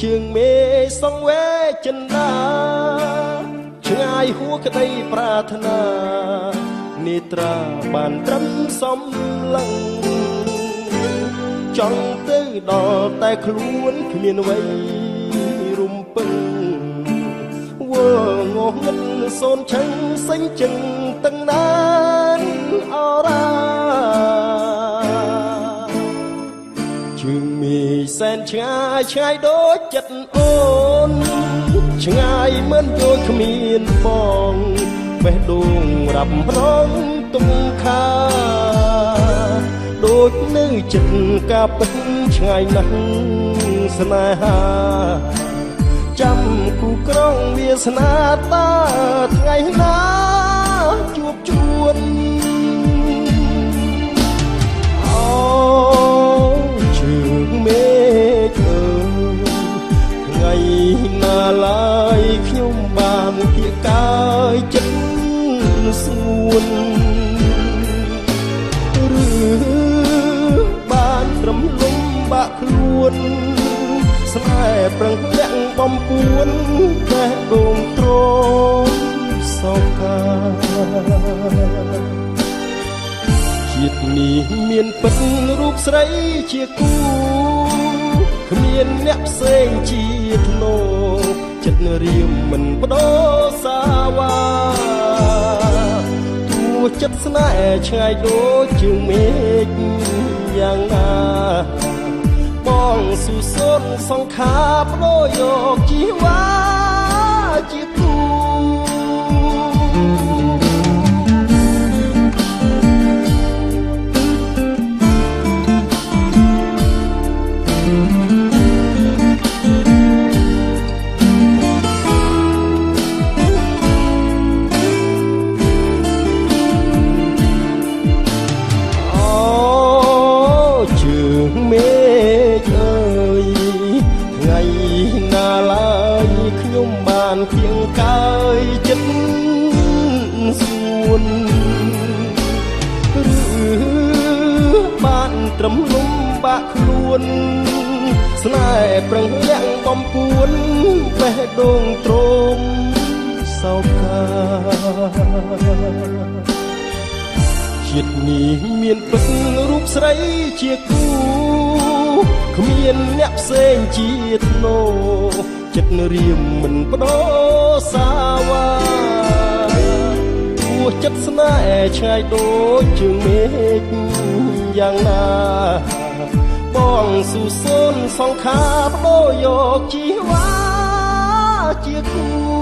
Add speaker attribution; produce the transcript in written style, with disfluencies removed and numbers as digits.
Speaker 1: ជាងមេសងវេចិនដាឆ្ងាយហួក្តីប្រាថ្នានេត្រាបានត្រឹមសំឡឹងចង់ទៅដល់តែខ្លួនគ្មានអ្វីរំពឹងវើងងឹតសូនឆឹងសេញជឹងទាំងណានអរ៉ាជើងមីសែនឆ្ងាយឆ្ងាយដូចចិត្តអូនឆ្ងាយមិនយល់គ្មានបងបេះដូងរាប់រងទុំខាដូចនៅចិត្តការពិតឆ្ងាយណាស់ស្នេហាចាំគូក្រងវាសនាតាថ្ងៃណាជួបជួនអូជើងមេឃអើយថ្ងៃណាឡើយខ្ញុំបានគៀកកាយចិត្តស្ងួនឬបានត្រឹមលំបាក់ខ្លួនស្នេហ៍ប្រឹងលាក់បំពួនតែដងទ្រមសោកាជាតិនេះមានពិតរូបស្រីជាគូគ្មានអ្នកផ្សេងជាធ្នោចិត្តរៀមមិនបដោសាវ៉ាទួចិត្តស្នេហ៍ឆ្ងាយដូចជើងមេឃយ៉ាងណាបងសុសូនសង្ខាបដូរយកជីវ៉ាជាគូគៀងកាយចិត្តស្ងួនឬបានត្រឹមលំបាក់ខ្លួនស្នេហ៍ប្រឹងលាក់បំពួនបេះដូងទ្រមសោកាជាតិនេះមានពិតរូបស្រីជាគូគ្មានអ្នកផ្សេងជាធ្នោចិត្តរៀមមិនបដោសាវ៉ាទួចិត្តស្នេហ៍ឆ្ងាយដូចជើងមេឃយ៉ាងណាបងសុសូនសង្ខាបដូរយកជីវ៉ាជាគូ